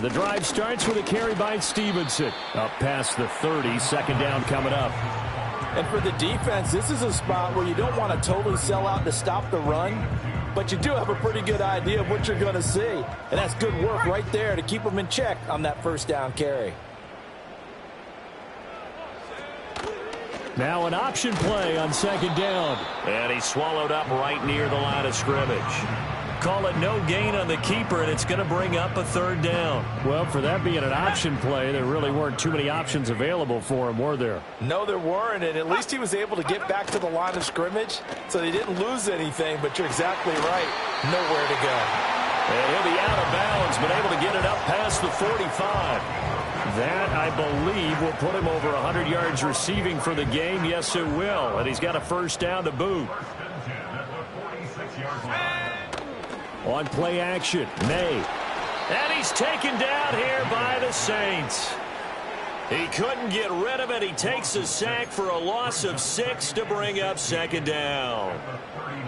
The drive starts with a carry by Stevenson. Up past the 30, 2nd down coming up. And for the defense, this is a spot where you don't want to totally sell out to stop the run, but you do have a pretty good idea of what you're going to see. And that's good work right there to keep them in check on that first down carry. Now an option play on 2nd down. And he's swallowed up right near the line of scrimmage. Call it no gain on the keeper, and it's going to bring up a 3rd down. Well, for that being an option play, there really weren't too many options available for him, were there? No, there weren't, and at least he was able to get back to the line of scrimmage, so they didn't lose anything, but you're exactly right. Nowhere to go. And he'll be out of bounds, but able to get it up past the 45. That, I believe, will put him over 100 yards receiving for the game. Yes, it will, and he's got a first down to boot. On play action, May. And he's taken down here by the Saints. He couldn't get rid of it. He takes a sack for a loss of 6 to bring up 2nd down.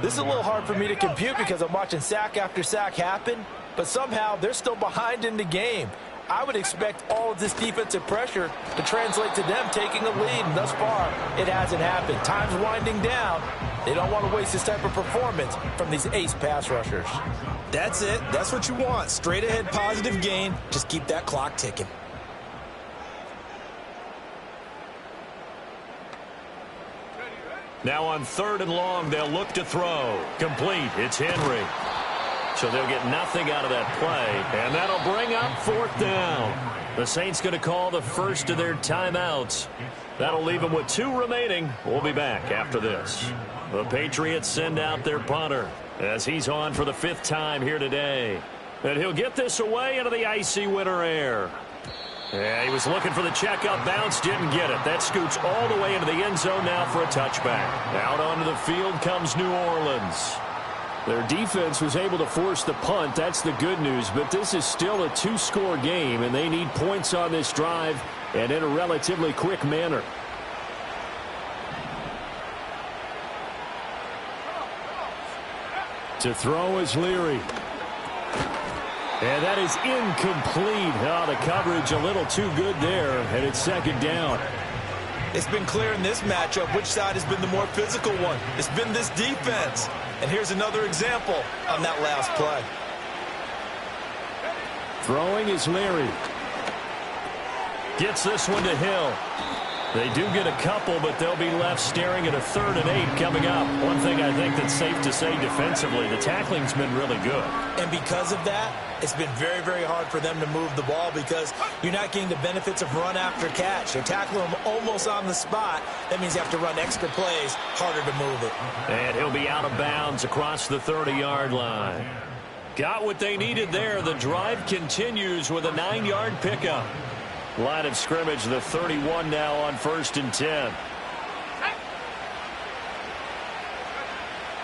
This is a little hard for me to compute because I'm watching sack after sack happen, but somehow they're still behind in the game. I would expect all of this defensive pressure to translate to them taking a lead, and thus far, it hasn't happened. Time's winding down. They don't want to waste this type of performance from these ace pass rushers. That's it. That's what you want. Straight ahead positive gain. Just keep that clock ticking. Now on 3rd and long, they'll look to throw. Complete. It's Henry. So they'll get nothing out of that play, and that'll bring up 4th down. The Saints going to call the first of their timeouts. That'll leave them with 2 remaining. We'll be back after this. The Patriots send out their punter as he's on for the 5th time here today. And he'll get this away into the icy winter air. Yeah, he was looking for the checkup bounce, didn't get it. That scoots all the way into the end zone now for a touchback. Out onto the field comes New Orleans. Their defense was able to force the punt. That's the good news, but this is still a 2-score game, and they need points on this drive and in a relatively quick manner. To throw is Leary. And that is incomplete. Oh, the coverage a little too good there, and it's 2nd down. It's been clear in this matchup which side has been the more physical one. It's been this defense. And here's another example on that last play. Throwing is Leary. Gets this one to Hill. They do get a couple, but they'll be left staring at a 3rd and 8 coming up. One thing I think that's safe to say defensively, the tackling's been really good. And because of that, it's been very, very hard for them to move the ball because you're not getting the benefits of run after catch. They're tackling them almost on the spot. That means you have to run extra plays, harder to move it. And he'll be out of bounds across the 30-yard line. Got what they needed there. The drive continues with a 9-yard pickup. Line of scrimmage, the 31 now on 1st and 10.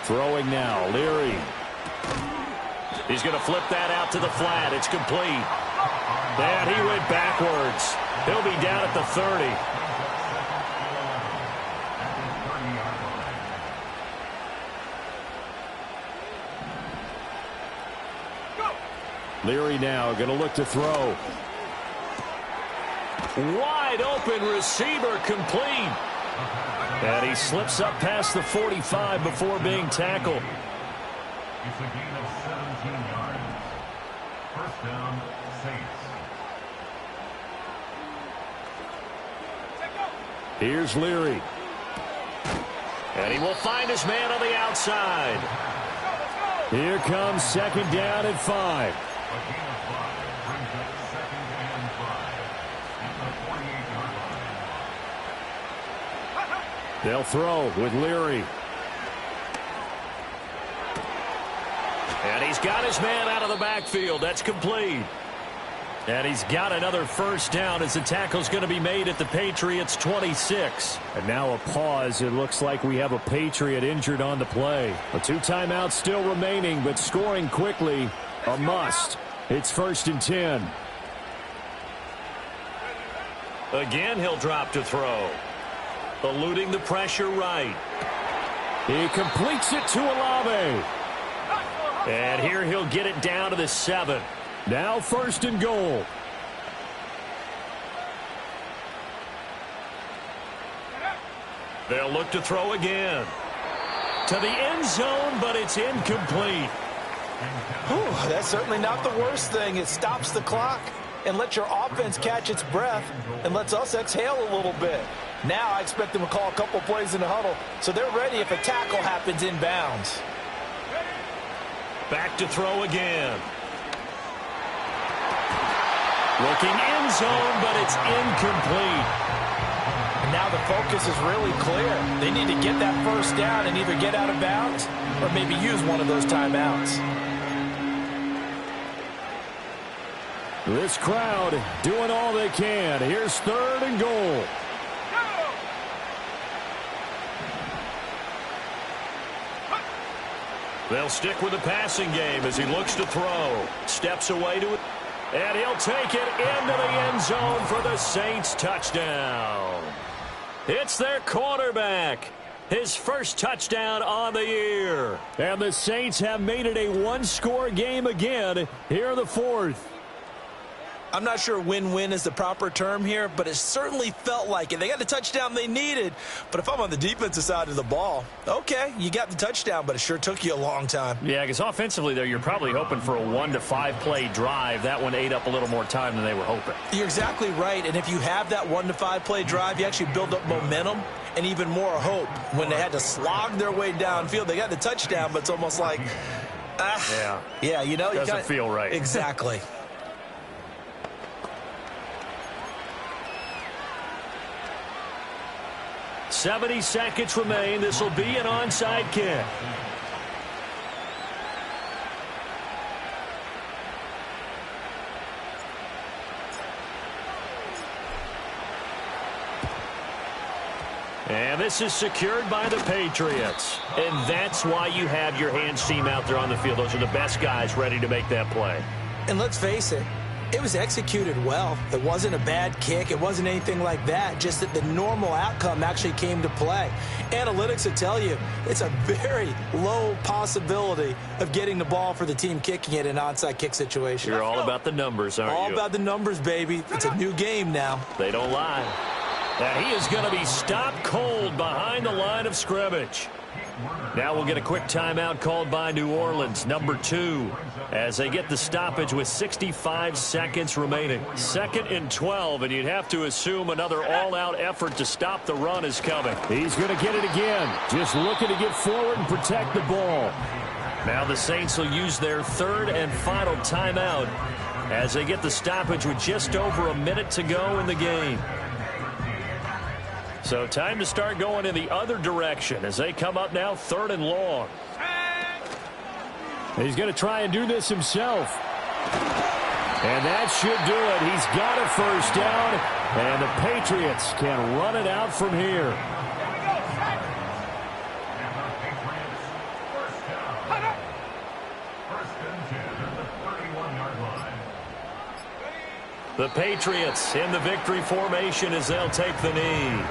Throwing now, Leary. He's going to flip that out to the flat. It's complete. And he went backwards. He'll be down at the 30. Leary now going to look to throw. Wide open receiver, complete. And he slips up past the 45 before being tackled. It's a gain of 17 yards. First down, Saints. Here's Leary. And he will find his man on the outside. Here comes 2nd down and 5. A gain of 5 brings up 2nd and 5 at the 48-yard line. They'll throw with Leary. And he's got his man out of the backfield. That's complete. And he's got another first down as the tackle's going to be made at the Patriots' 26. And now a pause. It looks like we have a Patriot injured on the play. 2 timeouts still remaining, but scoring quickly, a must. It's 1st and 10. Again, he'll drop to throw. Eluding the pressure right. He completes it to Olave. And here he'll get it down to the 7. Now 1st and goal. They'll look to throw again. To the end zone, but it's incomplete. Whew, that's certainly not the worst thing. It stops the clock and lets your offense catch its breath and lets us exhale a little bit. Now I expect them to call a couple plays in the huddle so they're ready if a tackle happens inbounds. Back to throw again. Looking end zone, but it's incomplete. And now the focus is really clear. They need to get that first down and either get out of bounds or maybe use one of those timeouts. This crowd doing all they can. Here's 3rd and goal. They'll stick with the passing game as he looks to throw. Steps away to it. And he'll take it into the end zone for the Saints touchdown. It's their quarterback. His first touchdown on the year. And the Saints have made it a 1-score game again here in the 4th. I'm not sure win-win is the proper term here, but it certainly felt like it. They got the touchdown they needed, but if I'm on the defensive side of the ball, okay, you got the touchdown, but it sure took you a long time. Yeah, because offensively, though, you're probably hoping for a 1 to 5 play drive. That one ate up a little more time than they were hoping. You're exactly right, and if you have that 1 to 5 play drive, you actually build up momentum and even more hope. When they had to slog their way downfield, they got the touchdown, but it's almost like, yeah, you know, doesn't feel right. Exactly. 70 seconds remain. This will be an onside kick. And this is secured by the Patriots. And that's why you have your hands team out there on the field. Those are the best guys ready to make that play. And let's face it, it was executed well. It wasn't a bad kick. It wasn't anything like that. Just that the normal outcome actually came to play. Analytics will tell you it's a very low possibility of getting the ball for the team kicking it in an onside kick situation. You're all about the numbers, aren't you? All about the numbers, baby. It's a new game now. They don't lie. And he is going to be stopped cold behind the line of scrimmage. Now we'll get a quick timeout called by New Orleans, number 2, as they get the stoppage with 65 seconds remaining. 2nd and 12, and you'd have to assume another all-out effort to stop the run is coming. He's going to get it again, just looking to get forward and protect the ball. Now the Saints will use their 3rd and final timeout as they get the stoppage with just over a minute to go in the game. So time to start going in the other direction as they come up now 3rd and long. He's going to try and do this himself. And that should do it. He's got a 1st down, and the Patriots can run it out from here. The Patriots in the victory formation as they'll take the knee.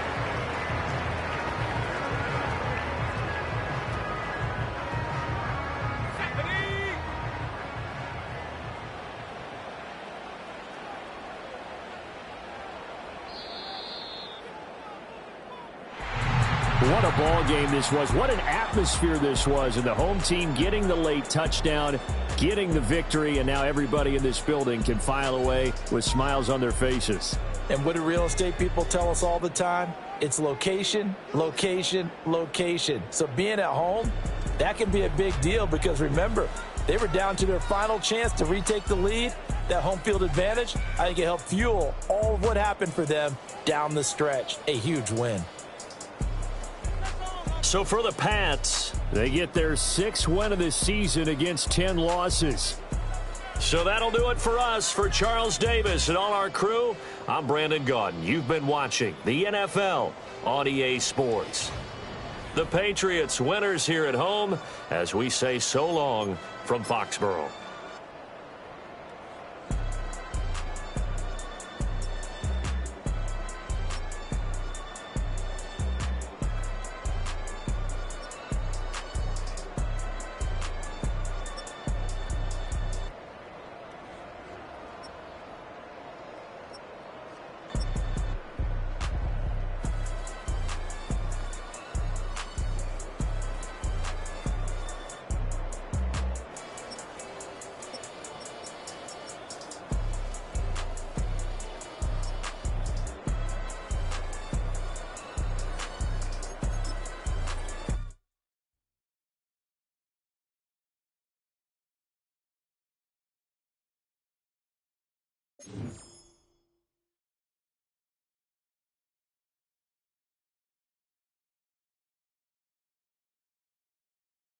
What a ball game this was. What an atmosphere this was. And the home team getting the late touchdown, getting the victory, and now everybody in this building can file away with smiles on their faces. And what do real estate people tell us all the time? It's location, location, location. So being at home, that can be a big deal because remember, they were down to their final chance to retake the lead. That home field advantage, I think it helped fuel all of what happened for them down the stretch. A huge win. So for the Pats, they get their 6th win of the season against 10 losses. So that'll do it for us. For Charles Davis and all our crew, I'm Brandon Gaudin. You've been watching the NFL on EA Sports. The Patriots winners here at home as we say so long from Foxborough. Mm-hmm.